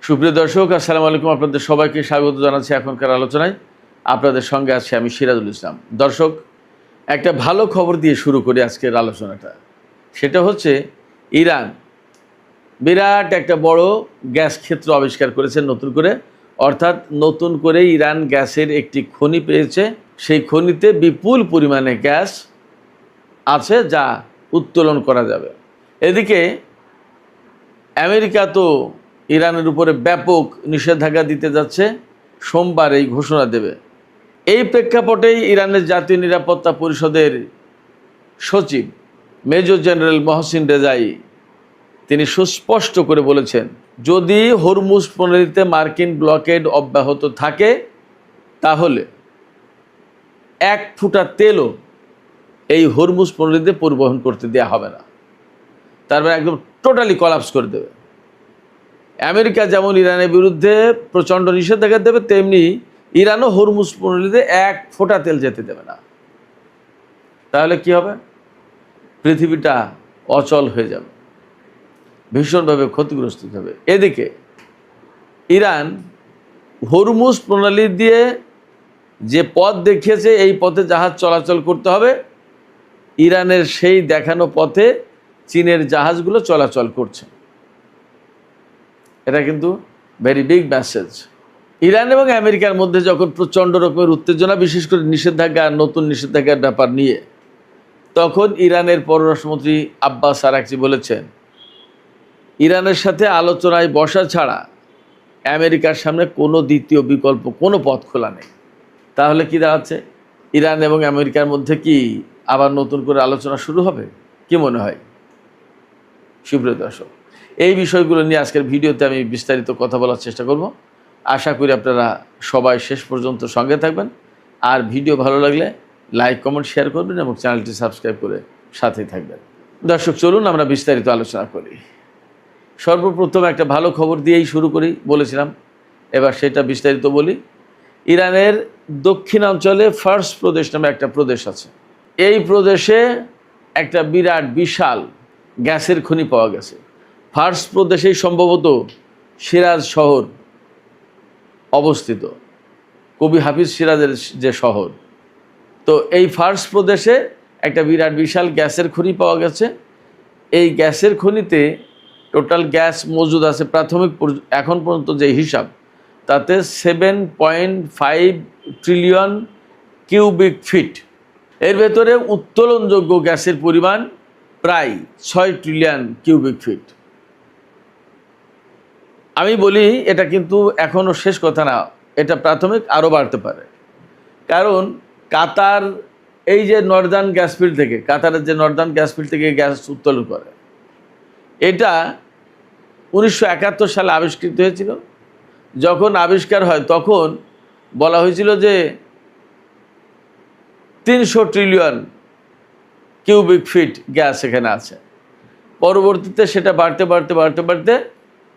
সুপ্রিয় দর্শক, আসসালামু আলাইকুম। আপনাদের সবাইকে স্বাগত জানাচ্ছি এখনকার আলোচনায়। আপনাদের সঙ্গে আছি আমি সিরাজুল ইসলাম। দর্শক, একটা ভালো খবর দিয়ে শুরু করি আজকের আলোচনাটা। সেটা হচ্ছে ইরান বিরাট একটা বড় গ্যাস ক্ষেত্র আবিষ্কার করেছে নতুন করে। অর্থাৎ নতুন করে ইরান গ্যাসের একটি খনি পেয়েছে। সেই খনিতে বিপুল পরিমাণে গ্যাস আছে যা উত্তোলন করা যাবে। এদিকে আমেরিকা তো ইরানের উপরে ব্যাপক নিষেধাজ্ঞা দিতে যাচ্ছে, সোমবার এই ঘোষণা দেবে। এই প্রেক্ষাপটেই ইরানের জাতীয় নিরাপত্তা পরিষদের সচিব মেজর জেনারেল মহসিন রেজাই তিনি সুস্পষ্ট করে বলেছেন, যদি হরমুজ প্রণালীতে মার্কিন ব্লকেড অব্যাহত থাকে তাহলে এক ফুটা তেলও এই হরমুজ প্রণালীতে পরিবহন করতে দেওয়া হবে না। তারপরে একদম টোটালি কলাপস করে দেবে। আমেরিকা যেমন ইরানের বিরুদ্ধে প্রচণ্ড নিষেধাজ্ঞা দেবে, তেমনি ইরানও হরমুজ প্রণালীতে এক ফোঁটা তেল যেতে দেবে না। তাহলে কি হবে? পৃথিবীটা অচল হয়ে যাবে, ভীষণভাবে ক্ষতিগ্রস্ত হবে। এদিকে ইরান হরমুজ প্রণালী দিয়ে যে পথ দেখিয়েছে, এই পথে জাহাজ চলাচল করতে হবে, ইরানের সেই দেখানো পথে চীনের জাহাজগুলো চলাচল করছে। এটা কিন্তু ভেরি বিগ মেসেজ। ইরান এবং আমেরিকার মধ্যে যখন প্রচণ্ড রকমের উত্তেজনা, বিশেষ করে নিষেধাজ্ঞা, নতুন নিষেধাজ্ঞার ব্যাপার নিয়ে, তখন ইরানের পররাষ্ট্রমন্ত্রী আব্বাস আরাকচি বলেছেন, ইরানের সাথে আলোচনায় বসা ছাড়া আমেরিকার সামনে কোনো দ্বিতীয় বিকল্প, কোনো পথ খোলা নেই। তাহলে কি দাঁড়াচ্ছে? ইরান এবং আমেরিকার মধ্যে কি আবার নতুন করে আলোচনা শুরু হবে? কি মনে হয় সুপ্রিয় দর্শক? এই বিষয়গুলো নিয়ে আজকের ভিডিওতে আমি বিস্তারিত কথা বলার চেষ্টা করব। আশা করি আপনারা সবাই শেষ পর্যন্ত সঙ্গে থাকবেন। আর ভিডিও ভালো লাগলে লাইক, কমেন্ট, শেয়ার করবেন এবং চ্যানেলটি সাবস্ক্রাইব করে সাথেই থাকবেন। দর্শক, চলুন আমরা বিস্তারিত আলোচনা করি। সর্বপ্রথম একটা ভালো খবর দিয়েই শুরু করি বলেছিলাম, এবার সেটা বিস্তারিত বলি। ইরানের দক্ষিণাঞ্চলে ফার্স প্রদেশ নামে একটা প্রদেশ আছে। এই প্রদেশে একটা বিরাট বিশাল গ্যাসের খনি পাওয়া গেছে। ফার্স প্রদেশেই সম্ভবত সিরাজ শহর অবস্থিত, কবি হাফিজ সিরাজের যে শহর। তো এই ফার্স প্রদেশে একটা বিরাট বিশাল গ্যাসের খনি পাওয়া গেছে। এই গ্যাসের খনিতে টোটাল গ্যাস মজুদ আছে প্রাথমিক এখন পর্যন্ত যে হিসাব, তাতে 7.5 ট্রিলিয়ন কিউবিক ফিট। এর ভেতরে উত্তোলনযোগ্য গ্যাসের পরিমাণ প্রায় 6 ট্রিলিয়ন কিউবিক ফিট। আমি বলি এটা কিন্তু এখনও শেষ কথা না, এটা প্রাথমিক, আরও বাড়তে পারে। কারণ কাতার এই যে নর্দার্ন গ্যাস ফিল্ড থেকে, কাতারের যে নর্দার্ন গ্যাস ফিল্ড থেকে গ্যাস উত্তোলন করে, এটা 1971 সালে আবিষ্কৃত হয়েছিল। যখন আবিষ্কার হয় তখন বলা হয়েছিল যে 300 ট্রিলিয়ন কিউবিক ফিট গ্যাস এখানে আছে। পরবর্তীতে সেটা বাড়তে বাড়তে বাড়তে বাড়তে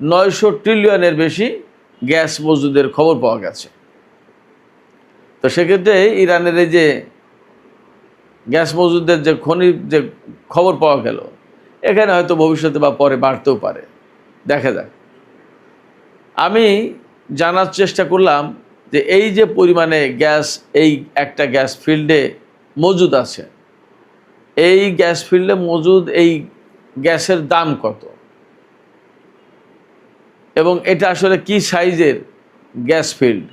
900 ট্রিলিয়নের বেশি গ্যাস মজুদের খবর পাওয়া গেছে। তো সেক্ষেত্রে ইরানের এই যে গ্যাস মজুদের যে খনির যে খবর পাওয়া গেল, এখানে হয়তো ভবিষ্যতে বা পরে বাড়তেও পারে, দেখা যাক। আমি জানার চেষ্টা করলাম যে এই যে পরিমাণে গ্যাস এই একটা গ্যাস ফিল্ডে মজুদ আছে, এই গ্যাস ফিল্ডে মজুদ এই গ্যাসের দাম কত এবং এটা আসলে কি সাইজের গ্যাস ফিল্ড।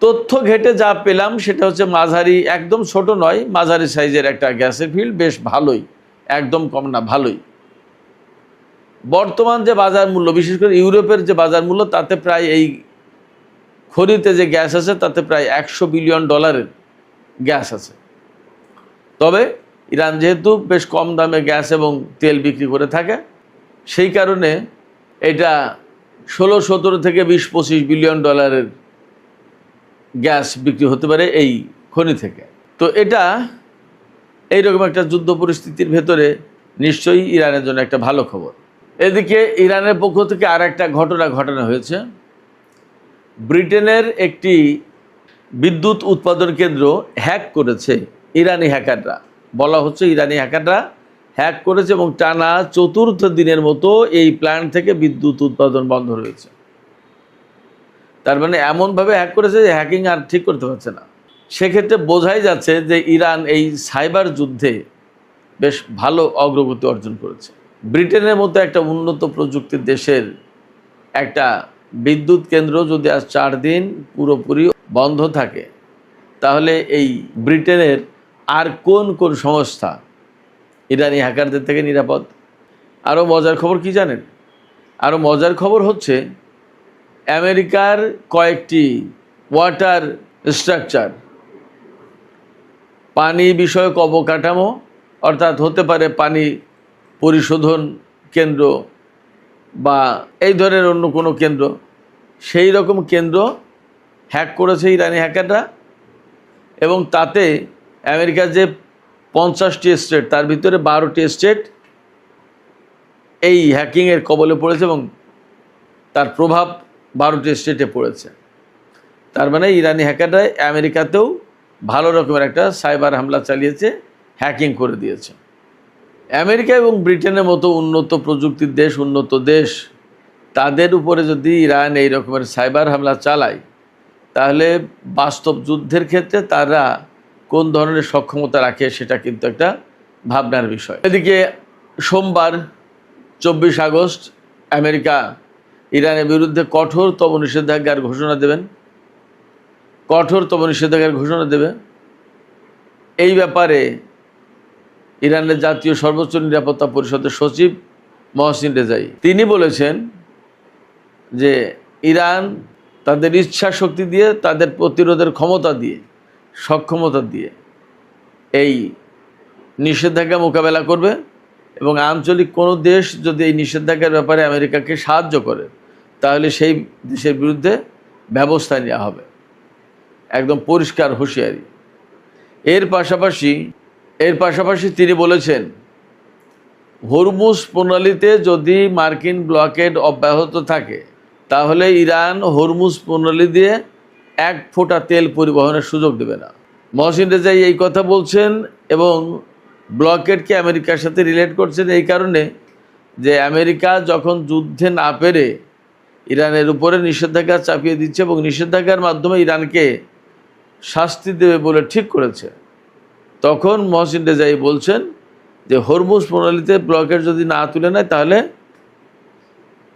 তথ্য ঘেটে যা পেলাম সেটা হচ্ছে মাঝারি, একদম ছোট নয়, মাঝারি সাইজের একটা গ্যাসের ফিল্ড, বেশ ভালোই, একদম কম না, ভালোই। বর্তমান যে বাজার মূল্য, বিশেষ করে ইউরোপের যে বাজার মূল্য, তাতে প্রায় এই খনিতে যে গ্যাস আছে তাতে প্রায় $100 বিলিয়ন গ্যাস আছে। তবে ইরান যেহেতু বেশ কম দামে গ্যাস এবং তেল বিক্রি করে থাকে, সেই কারণে এটা 16-17 থেকে 20-25 বিলিয়ন ডলারের গ্যাস বিক্রি হতে পারে এই খনি থেকে। তো এটা এইরকম একটা যুদ্ধ পরিস্থিতির ভেতরে নিশ্চয়ই ইরানের জন্য একটা ভালো খবর। এদিকে ইরানের পক্ষ থেকে আর একটা ঘটনা হয়েছে। ব্রিটেনের একটি বিদ্যুৎ উৎপাদন কেন্দ্র হ্যাক করেছে ইরানি হ্যাকাররা। বলা হচ্ছে ইরানি হ্যাকাররা হ্যাক করেছে এবং টানা 4র্থ দিনের মতো এই প্ল্যান্ট থেকে বিদ্যুৎ উৎপাদন বন্ধ রয়েছে। তার মানে এমনভাবে হ্যাক করেছে যে হ্যাকিং আর ঠিক করতে পারছে না। সেক্ষেত্রে বোঝাই যাচ্ছে যে ইরান এই সাইবার যুদ্ধে বেশ ভালো অগ্রগতি অর্জন করেছে। ব্রিটেনের মতো একটা উন্নত প্রযুক্তির দেশের একটা বিদ্যুৎ কেন্দ্র যদি আজ 4 দিন পুরোপুরি বন্ধ থাকে, তাহলে এই ব্রিটেনের আর কোন কোন সংস্থা ইরানি হ্যাকারদের থেকে নিরাপদ? আরও মজার খবর কি জানেন? আরও মজার খবর হচ্ছে আমেরিকার কয়েকটি ওয়াটার স্ট্রাকচার, পানি বিষয়ক অবকাঠামো, অর্থাৎ হতে পারে পানি পরিশোধন কেন্দ্র বা এই ধরনের অন্য কোনো কেন্দ্র, সেই রকম কেন্দ্র হ্যাক করেছে ইরানি হ্যাকাররা। এবং তাতে আমেরিকার যে 50টি স্টেট, তার ভিতরে 12টি স্টেট এই হ্যাকিংয়ের কবলে পড়েছে এবং তার প্রভাব 12টি স্টেটে পড়েছে। তার মানে ইরানি হ্যাকাররা আমেরিকাতেও ভালো রকমের একটা সাইবার হামলা চালিয়েছে, হ্যাকিং করে দিয়েছে। আমেরিকা এবং ব্রিটেনের মতো উন্নত প্রযুক্তির দেশ, উন্নত দেশ, তাদের উপরে যদি ইরান এই রকমের সাইবার হামলা চালায়, তাহলে বাস্তব যুদ্ধের ক্ষেত্রে তারা কোন ধরনের সক্ষমতা রাখে সেটা কিন্তু একটা ভাবনার বিষয়। এদিকে সোমবার 24 আগস্ট আমেরিকা ইরানের বিরুদ্ধে কঠোরতম নিষেধাজ্ঞার ঘোষণা দেবেন, কঠোরতম নিষেধাজ্ঞার ঘোষণা দেবে। এই ব্যাপারে ইরানের জাতীয় সর্বোচ্চ নিরাপত্তা পরিষদের সচিব মহসিন রেজাই তিনি বলেছেন যে ইরান তাদের ইচ্ছা শক্তি দিয়ে, তাদের প্রতিরোধের ক্ষমতা দিয়ে, সক্ষমতা দিয়ে এই নিষেধাজ্ঞা মোকাবেলা করবে এবং আঞ্চলিক কোনো দেশ যদি এই নিষেধাজ্ঞার ব্যাপারে আমেরিকাকে সাহায্য করে, তাহলে সেই দেশের বিরুদ্ধে ব্যবস্থা নেওয়া হবে। একদম পরিষ্কার হুঁশিয়ারি। এর পাশাপাশি তিনি বলেছেন, হরমুজ প্রণালীতে যদি মার্কিন ব্লকেড অব্যাহত থাকে, তাহলে ইরান হরমুজ প্রণালী দিয়ে 1 ফোঁটা তেল পরিবহনের সুযোগ দেবে না। মহসিন রেজাই এই কথা বলছেন এবং ব্লকেডকে আমেরিকার সাথে রিলেট করছেন এই কারণে যে আমেরিকা যখন যুদ্ধে না পেরে ইরানের উপরে নিষেধাজ্ঞা চাপিয়ে দিচ্ছে এবং নিষেধাজ্ঞার মাধ্যমে ইরানকে শাস্তি দেবে বলে ঠিক করেছে, তখন মহসিন রেজাই বলছেন যে হরমুজ প্রণালীতে ব্লকেড যদি না তুলে নেয়, তাহলে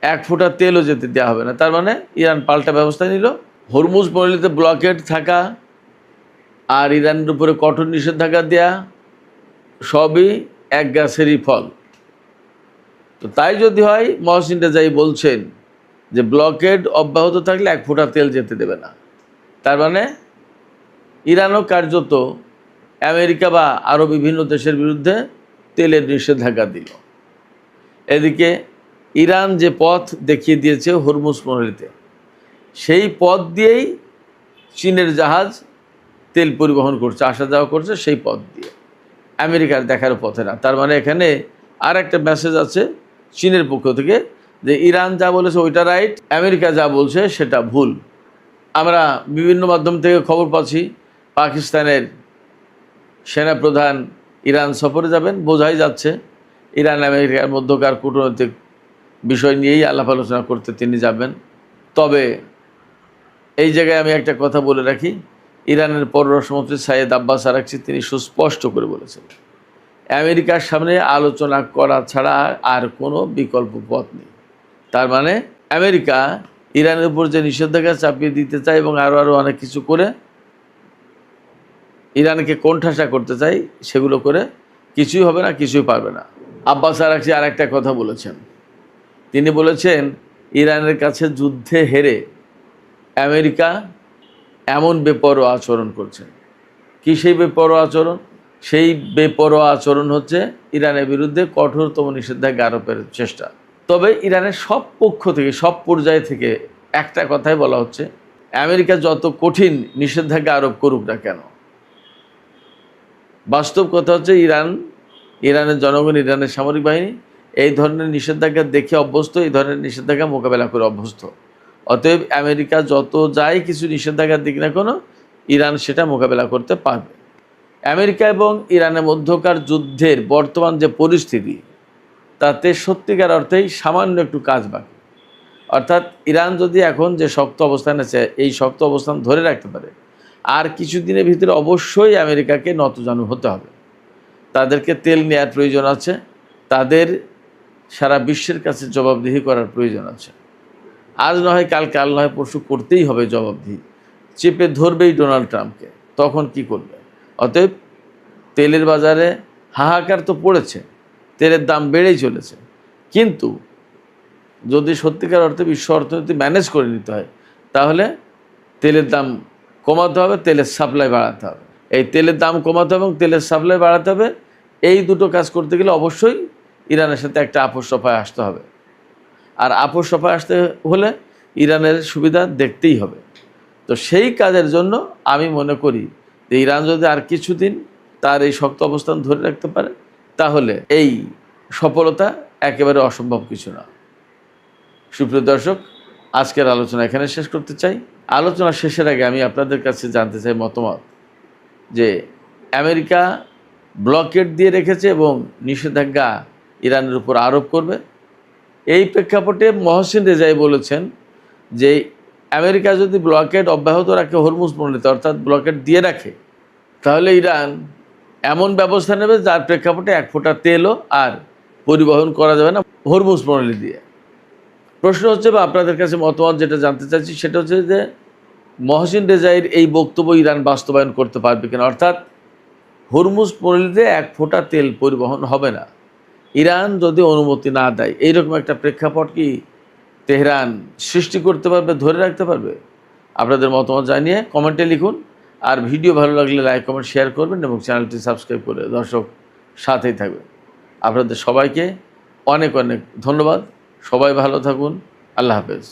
1 ফোঁটা তেলও যেতে দেওয়া হবে না। তার মানে ইরান পাল্টা ব্যবস্থা নিল। হরমুজ প্রণালীতে ব্লকেড থাকা আর ইরানের উপরে কঠোর নিষেধাজ্ঞা দেয়া সবই এক গাছেরই ফল। তো তাই যদি হয়, মহসিন রেজাই বলছেন যে ব্লকেড অব্যাহত থাকলে 1 ফোঁটা তেল যেতে দেবে না। তার মানে ইরানও কার্যত আমেরিকা বা আরও বিভিন্ন দেশের বিরুদ্ধে তেলের নিষেধাজ্ঞা দিল। এদিকে ইরান যে পথ দেখিয়ে দিয়েছে হরমুজ প্রণালীতে, সেই পথ দিয়েই চীনের জাহাজ তেল পরিবহন করছে, আসা যাওয়া করছে সেই পথ দিয়ে, আমেরিকার দেখার পথে না। তার মানে এখানে আর একটা মেসেজ আছে চীনের পক্ষ থেকে যে ইরান যা বলেছে ওইটা রাইট, আমেরিকা যা বলছে সেটা ভুল। আমরা বিভিন্ন মাধ্যম থেকে খবর পাচ্ছি পাকিস্তানের সেনাপ্রধান ইরান সফরে যাবেন, বোঝাই যাচ্ছে ইরান আমেরিকার মধ্যকার কূটনৈতিক বিষয় নিয়েই আলাপ আলোচনা করতে তিনি যাবেন। তবে এই জায়গায় আমি একটা কথা বলে রাখি, ইরানের পররাষ্ট্রমন্ত্রী সাইয়েদ আব্বাস আরাকচি তিনি সুস্পষ্ট করে বলেছেন, আমেরিকার সামনে আলোচনা করা ছাড়া আর কোনো বিকল্প পথ নেই। তার মানে আমেরিকা ইরানের উপর যে নিষেধাজ্ঞা চাপিয়ে দিতে চায় এবং আরও অনেক কিছু করে ইরানকে কোণঠাসা করতে চাই, সেগুলো করে কিছুই হবে না, কিছুই পারবে না। আব্বাস আরাকচি আর একটা কথা বলেছেন, তিনি বলেছেন ইরানের কাছে যুদ্ধে হেরে আমেরিকা এমন বেপরোয়া আচরণ করছে। কি সেই বেপরোয়া আচরণ? সেই বেপরোয়া আচরণ হচ্ছে ইরানের বিরুদ্ধে কঠোরতম নিষেধাজ্ঞা আরোপের চেষ্টা। তবে ইরানের সব পক্ষ থেকে, সব পর্যায় থেকে একটা কথাই বলা হচ্ছে, আমেরিকা যত কঠিন নিষেধাজ্ঞা আরোপ করুক না কেন, বাস্তব কথা হচ্ছে ইরানের জনগণ, ইরানের সামরিক বাহিনী এই ধরনের নিষেধাজ্ঞা দেখে অভ্যস্ত, এই ধরনের নিষেধাজ্ঞা মোকাবেলা করে অভ্যস্ত। অতএব আমেরিকা যত যাই কিছু নিষেধাজ্ঞা দিক না কেন, ইরান সেটা মোকাবেলা করতে পারবে। আমেরিকা এবং ইরানের মধ্যকার যুদ্ধের বর্তমান যে পরিস্থিতি, তাতে সত্যিকার অর্থেই সামান্য একটু কাজ বাকি। অর্থাৎ ইরান যদি এখন যে শক্ত অবস্থান আছে এই শক্ত অবস্থান ধরে রাখতে পারে, আর কিছুদিনের ভিতরে অবশ্যই আমেরিকাকে নতজানু হতে হবে। তাদেরকে তেল নেওয়ার প্রয়োজন আছে, তাদের সারা বিশ্বের কাছে জবাবদিহি করার প্রয়োজন আছে। আজ নয় কাল, কাল নয় পরশু করতেই হবে জবাবদিহি। চেপে ধরবেই ডোনাল্ড ট্রাম্পকে, তখন কি করবে? অতএব তেলের বাজারে হাহাকার তো পড়েছে, তেলের দাম বেড়েই চলেছে, কিন্তু যদি সত্যিকার অর্থে বিশ্ব অর্থনীতি ম্যানেজ করে নিতে হয় তাহলে তেলের দাম কমাতে হবে, তেলের সাপ্লাই বাড়াতে হবে। এই তেলের দাম কমাতে হবে এবং তেলের সাপ্লাই বাড়াতে হবে, এই দুটো কাজ করতে গেলে অবশ্যই ইরানের সাথে একটা আপোষ সফায় আসতে হবে। আর আপোষ সফায় আসতে হলে ইরানের সুবিধা দেখতেই হবে। তো সেই কাজের জন্য আমি মনে করি যে ইরান যদি আর কিছুদিন তার এই শক্ত অবস্থান ধরে রাখতে পারে তাহলে এই সফলতা একেবারে অসম্ভব কিছু না। সুপ্রিয় দর্শক, আজকের আলোচনা এখানে শেষ করতে চাই। আলোচনা শেষের আগে আমি আপনাদের কাছে জানতে চাই মতামত, যে আমেরিকা ব্লকেড দিয়ে রেখেছে এবং নিষেধাজ্ঞা ইরানের উপর আরোপ করবে। এই প্রেক্ষাপটে মহসিন রেজাই বলেছেন যে আমেরিকা যদি ব্লকেড অব্যাহত রাখে হরমুজ প্রণালীতে, অর্থাৎ ব্লকেড দিয়ে রাখে, তাহলে ইরান এমন ব্যবস্থা নেবে যার প্রেক্ষাপটে এক ফোঁটা তেলও আর পরিবহন করা যাবে না হরমুজ প্রণালী দিয়ে। প্রশ্ন হচ্ছে, বা আপনাদের কাছে মতামত যেটা জানতে চাইছি সেটা হচ্ছে যে মহসিন রেজাইর এই বক্তব্য ইরান বাস্তবায়ন করতে পারবে কিনা, অর্থাৎ হরমুজ প্রণালীতে এক ফোঁটা তেল পরিবহন হবে না ইরান যদি অনুমতি না দেয়। এইরকম একটা প্রেক্ষাপট কি তেহরান সৃষ্টি করতে পারবে, ধরে রাখতে পারবে? আপনাদের মতামত জানিয়ে কমেন্টে লিখুন। আর ভিডিও ভালো লাগলে লাইক কমেন্ট শেয়ার করবেন এবং চ্যানেলটি সাবস্ক্রাইব করে দর্শক সাথেই থাকবেন। আপনাদের সবাইকে অনেক অনেক ধন্যবাদ। সবাই ভালো থাকুন। আল্লাহ হাফেজ।